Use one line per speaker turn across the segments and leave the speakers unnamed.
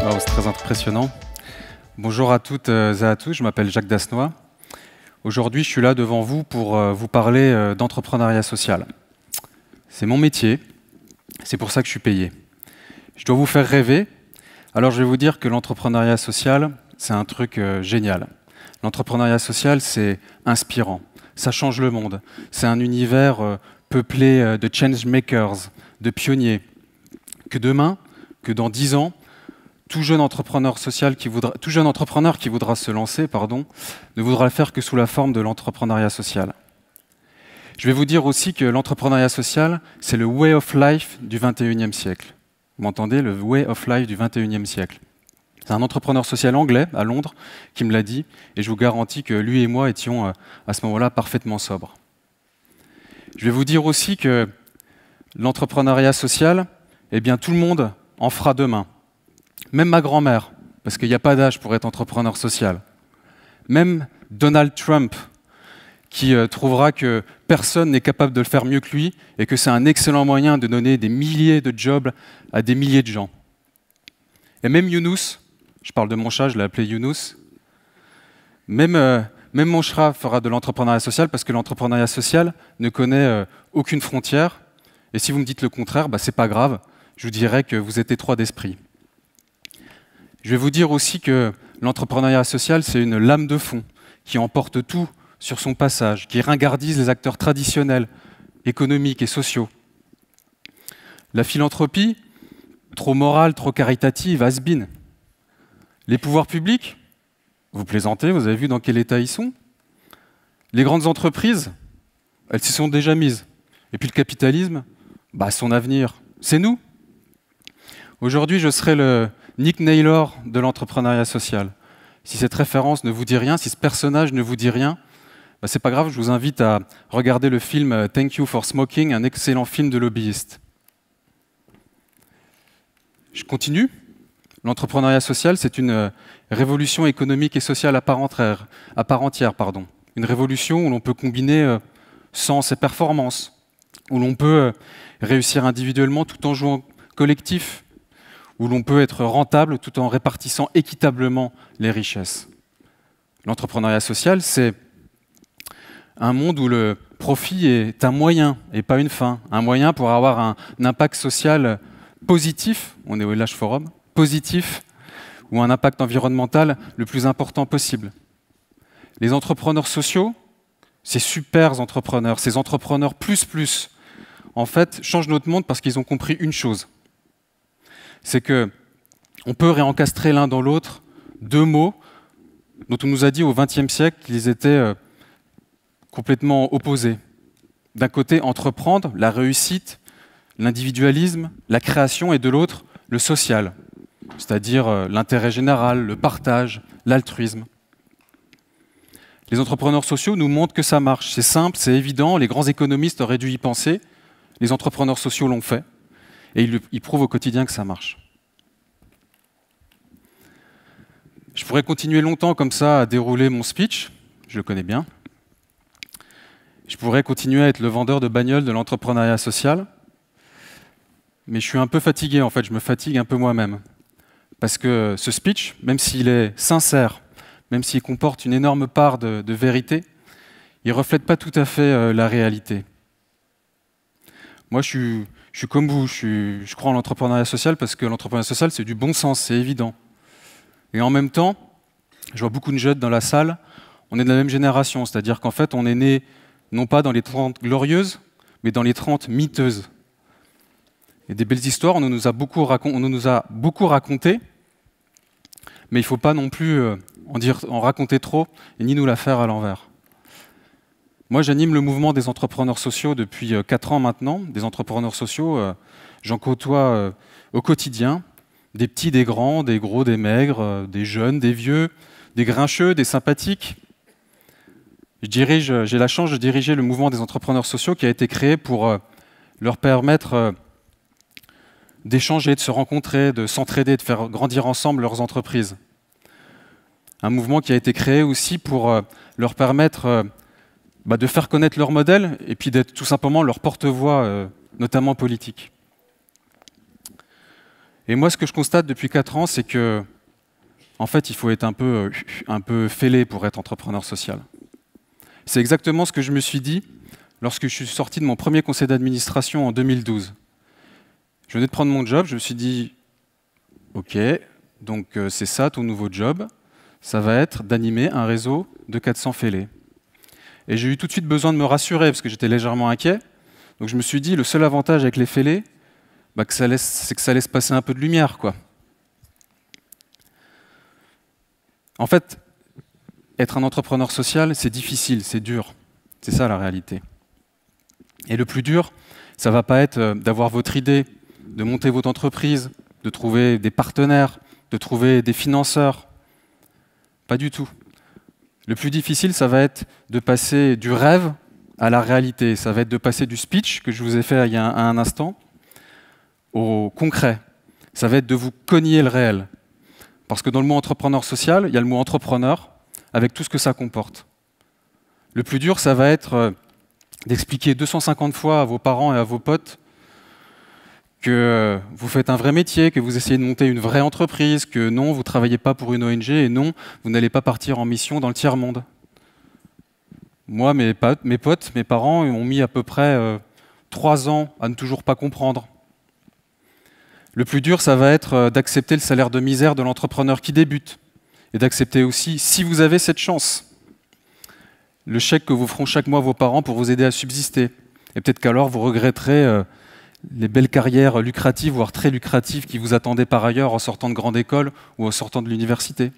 Waouh, c'est très impressionnant. Bonjour à toutes et à tous, je m'appelle Jacques Dasnois. Aujourd'hui, je suis là devant vous pour vous parler d'entrepreneuriat social. C'est mon métier, c'est pour ça que je suis payé. Je dois vous faire rêver, alors je vais vous dire que l'entrepreneuriat social, c'est un truc génial. L'entrepreneuriat social, c'est inspirant, ça change le monde. C'est un univers peuplé de changemakers, de pionniers. Que demain, que dans 10 ans, tout jeune entrepreneur qui voudra se lancer, ne voudra le faire que sous la forme de l'entrepreneuriat social. Je vais vous dire aussi que l'entrepreneuriat social, c'est le way of life du 21e siècle. Vous m'entendez? Le way of life du 21e siècle. C'est un entrepreneur social anglais, à Londres, qui me l'a dit, et je vous garantis que lui et moi étions, à ce moment-là, parfaitement sobres. Je vais vous dire aussi que l'entrepreneuriat social, eh bien, tout le monde en fera demain. Même ma grand-mère, parce qu'il n'y a pas d'âge pour être entrepreneur social. Même Donald Trump, qui trouvera que personne n'est capable de le faire mieux que lui et que c'est un excellent moyen de donner des milliers de jobs à des milliers de gens. Et même Younous, je parle de mon chat, je l'ai appelé Younous, même mon chat fera de l'entrepreneuriat social parce que l'entrepreneuriat social ne connaît aucune frontière. Et si vous me dites le contraire, c'est pas grave, je vous dirai que vous êtes étroit d'esprit. Je vais vous dire aussi que l'entrepreneuriat social, c'est une lame de fond qui emporte tout sur son passage, qui ringardise les acteurs traditionnels, économiques et sociaux. La philanthropie, trop morale, trop caritative, has-been. Les pouvoirs publics, vous plaisantez, vous avez vu dans quel état ils sont. Les grandes entreprises, elles s'y sont déjà mises. Et puis le capitalisme, son avenir, c'est nous. Aujourd'hui, je serai le Nick Naylor de l'entrepreneuriat social. Si cette référence ne vous dit rien, si ce personnage ne vous dit rien, c'est pas grave, je vous invite à regarder le film Thank You for Smoking, un excellent film de lobbyiste. Je continue. L'entrepreneuriat social, c'est une révolution économique et sociale à part entière. Une révolution où l'on peut combiner sens et performance, où l'on peut réussir individuellement tout en jouant collectif, où l'on peut être rentable tout en répartissant équitablement les richesses. L'entrepreneuriat social, c'est un monde où le profit est un moyen et pas une fin, un moyen pour avoir un impact social positif, on est au LH Forum, positif, ou un impact environnemental le plus important possible. Les entrepreneurs sociaux, ces super entrepreneurs, ces entrepreneurs plus, en fait, changent notre monde parce qu'ils ont compris une chose. C'est qu'on peut réencastrer l'un dans l'autre deux mots dont on nous a dit au XXe siècle qu'ils étaient complètement opposés. D'un côté, entreprendre, la réussite, l'individualisme, la création, et de l'autre, le social, c'est-à-dire l'intérêt général, le partage, l'altruisme. Les entrepreneurs sociaux nous montrent que ça marche. C'est simple, c'est évident, les grands économistes auraient dû y penser, les entrepreneurs sociaux l'ont fait, et ils prouvent au quotidien que ça marche. Je pourrais continuer longtemps comme ça à dérouler mon speech, je le connais bien. Je pourrais continuer à être le vendeur de bagnoles de l'entrepreneuriat social, mais je suis un peu fatigué en fait, je me fatigue un peu moi-même. Parce que ce speech, même s'il est sincère, même s'il comporte une énorme part de vérité, il ne reflète pas tout à fait la réalité. Moi, je suis comme vous, je crois en l'entrepreneuriat social parce que l'entrepreneuriat social, c'est du bon sens, c'est évident. Et en même temps, je vois beaucoup de jeunes dans la salle, on est de la même génération, c'est-à-dire qu'en fait, on est né non pas dans les 30 glorieuses, mais dans les 30 miteuses. Et des belles histoires, on nous a beaucoup raconté, mais il ne faut pas non plus en raconter trop, et ni nous la faire à l'envers. Moi, j'anime le mouvement des entrepreneurs sociaux depuis 4 ans maintenant. Des entrepreneurs sociaux, j'en côtoie au quotidien. Des petits, des grands, des gros, des maigres, des jeunes, des vieux, des grincheux, des sympathiques. J'ai la chance de diriger le mouvement des entrepreneurs sociaux qui a été créé pour leur permettre d'échanger, de se rencontrer, de s'entraider, de faire grandir ensemble leurs entreprises. Un mouvement qui a été créé aussi pour leur permettre de faire connaître leur modèle et puis d'être tout simplement leur porte-voix, notamment politique. Et moi, ce que je constate depuis 4 ans, c'est que, en fait, il faut être un peu fêlé pour être entrepreneur social. C'est exactement ce que je me suis dit lorsque je suis sorti de mon premier conseil d'administration en 2012. Je venais de prendre mon job, je me suis dit, ok, donc c'est ça ton nouveau job, ça va être d'animer un réseau de 400 fêlés. Et j'ai eu tout de suite besoin de me rassurer, parce que j'étais légèrement inquiet. Donc je me suis dit, le seul avantage avec les fêlés, c'est que ça laisse passer un peu de lumière, quoi. En fait, être un entrepreneur social, c'est difficile, c'est dur. C'est ça la réalité. Et le plus dur, ça ne va pas être d'avoir votre idée, de monter votre entreprise, de trouver des partenaires, de trouver des financeurs. Pas du tout. Le plus difficile, ça va être de passer du rêve à la réalité. Ça va être de passer du speech que je vous ai fait il y a un instant au concret. Ça va être de vous cogner le réel. Parce que dans le mot entrepreneur social, il y a le mot entrepreneur avec tout ce que ça comporte. Le plus dur, ça va être d'expliquer 250 fois à vos parents et à vos potes que vous faites un vrai métier, que vous essayez de monter une vraie entreprise, que non, vous ne travaillez pas pour une ONG et non, vous n'allez pas partir en mission dans le tiers-monde. Moi, mes potes, mes parents ont mis à peu près 3 ans à ne toujours pas comprendre. Le plus dur, ça va être d'accepter le salaire de misère de l'entrepreneur qui débute et d'accepter aussi, si vous avez cette chance, le chèque que vous feront chaque mois vos parents pour vous aider à subsister. Et peut-être qu'alors, vous regretterez les belles carrières lucratives, voire très lucratives, qui vous attendaient par ailleurs en sortant de grande école ou en sortant de l'université.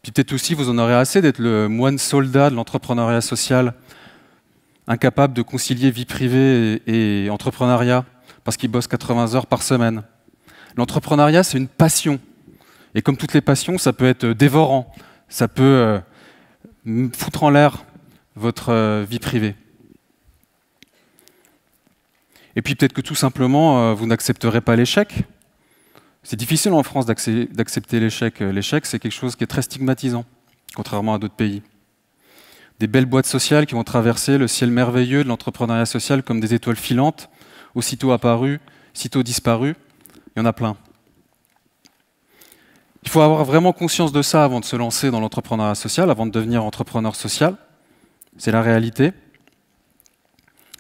Puis peut-être aussi, vous en aurez assez d'être le moine soldat de l'entrepreneuriat social, incapable de concilier vie privée et entrepreneuriat, parce qu'il bosse 80 heures par semaine. L'entrepreneuriat, c'est une passion. Et comme toutes les passions, ça peut être dévorant. Ça peut foutre en l'air votre vie privée. Et puis peut-être que tout simplement, vous n'accepterez pas l'échec. C'est difficile en France d'accepter l'échec. L'échec, c'est quelque chose qui est très stigmatisant, contrairement à d'autres pays. Des belles boîtes sociales qui vont traverser le ciel merveilleux de l'entrepreneuriat social comme des étoiles filantes, aussitôt apparues, sitôt disparues. Il y en a plein. Il faut avoir vraiment conscience de ça avant de se lancer dans l'entrepreneuriat social, avant de devenir entrepreneur social. C'est la réalité.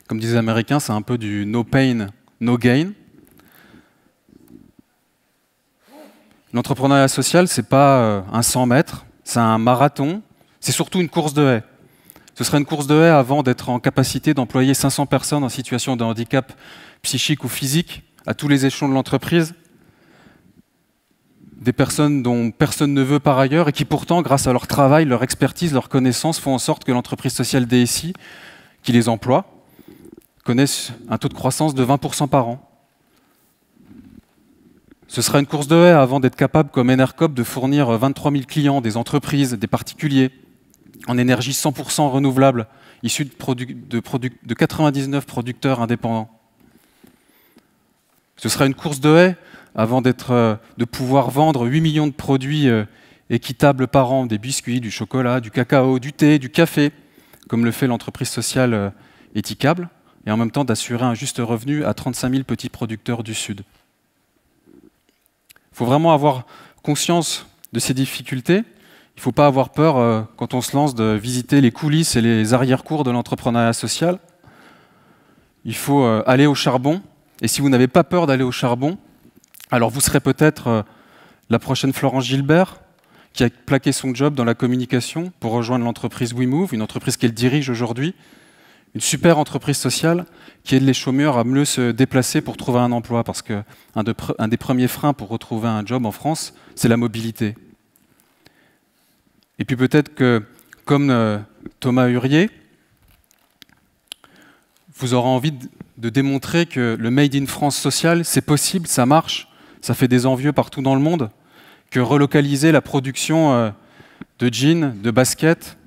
Comme disent les Américains, c'est un peu du no pain, no gain. L'entrepreneuriat social, ce n'est pas un 100 mètres, c'est un marathon, c'est surtout une course de haies. Ce serait une course de haies avant d'être en capacité d'employer 500 personnes en situation de handicap psychique ou physique à tous les échelons de l'entreprise. Des personnes dont personne ne veut par ailleurs et qui pourtant, grâce à leur travail, leur expertise, leur connaissance, font en sorte que l'entreprise sociale DSI, qui les emploie, connaissent un taux de croissance de 20% par an. Ce sera une course de haies avant d'être capable, comme Enercop, de fournir 23 000 clients, des entreprises, des particuliers, en énergie 100% renouvelable, issue de 99 producteurs indépendants. Ce sera une course de haies avant de pouvoir vendre 8 millions de produits équitables par an, des biscuits, du chocolat, du cacao, du thé, du café, comme le fait l'entreprise sociale Éthicable, et en même temps d'assurer un juste revenu à 35 000 petits producteurs du Sud. Il faut vraiment avoir conscience de ces difficultés. Il ne faut pas avoir peur, quand on se lance, de visiter les coulisses et les arrière-cours de l'entrepreneuriat social. Il faut aller au charbon. Et si vous n'avez pas peur d'aller au charbon, alors vous serez peut-être la prochaine Florence Gilbert, qui a plaqué son job dans la communication pour rejoindre l'entreprise WeMove, une entreprise qu'elle dirige aujourd'hui, une super entreprise sociale qui aide les chômeurs à mieux se déplacer pour trouver un emploi, parce qu'un des premiers freins pour retrouver un job en France, c'est la mobilité. Et puis peut-être que, comme Thomas Hurier, vous aurez envie de démontrer que le Made in France social, c'est possible, ça marche, ça fait des envieux partout dans le monde, que relocaliser la production de jeans, de baskets,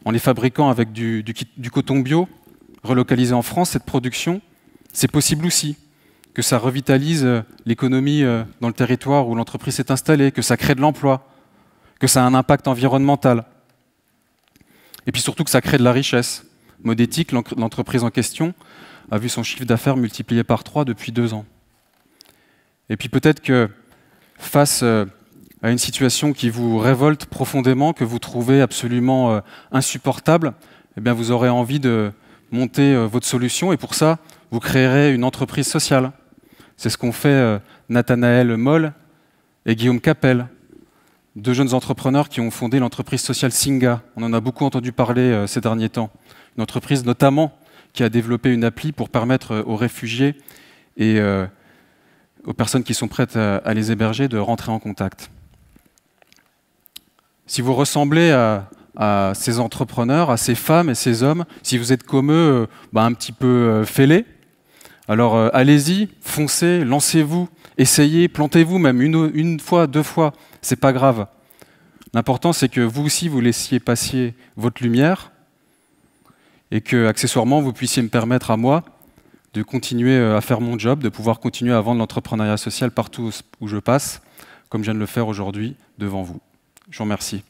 en les fabriquant avec du coton bio, relocalisé en France, cette production, c'est possible aussi. Que ça revitalise l'économie dans le territoire où l'entreprise s'est installée, que ça crée de l'emploi, que ça a un impact environnemental. Et puis surtout que ça crée de la richesse. Modétique, l'entreprise en question, a vu son chiffre d'affaires multiplié par 3 depuis 2 ans. Et puis peut-être que face à une situation qui vous révolte profondément, que vous trouvez absolument insupportable, eh bien vous aurez envie de monter votre solution et pour ça, vous créerez une entreprise sociale. C'est ce qu'ont fait Nathanaël Moll et Guillaume Capel, deux jeunes entrepreneurs qui ont fondé l'entreprise sociale Singa. On en a beaucoup entendu parler ces derniers temps. Une entreprise notamment qui a développé une appli pour permettre aux réfugiés et aux personnes qui sont prêtes à les héberger de rentrer en contact. Si vous ressemblez à ces entrepreneurs, à ces femmes et ces hommes, si vous êtes comme eux, un petit peu fêlés, alors allez-y, foncez, lancez-vous, essayez, plantez-vous même une fois, 2 fois, c'est pas grave. L'important c'est que vous aussi vous laissiez passer votre lumière et que accessoirement vous puissiez me permettre à moi de continuer à faire mon job, de pouvoir continuer à vendre l'entrepreneuriat social partout où je passe, comme je viens de le faire aujourd'hui devant vous. Je vous remercie.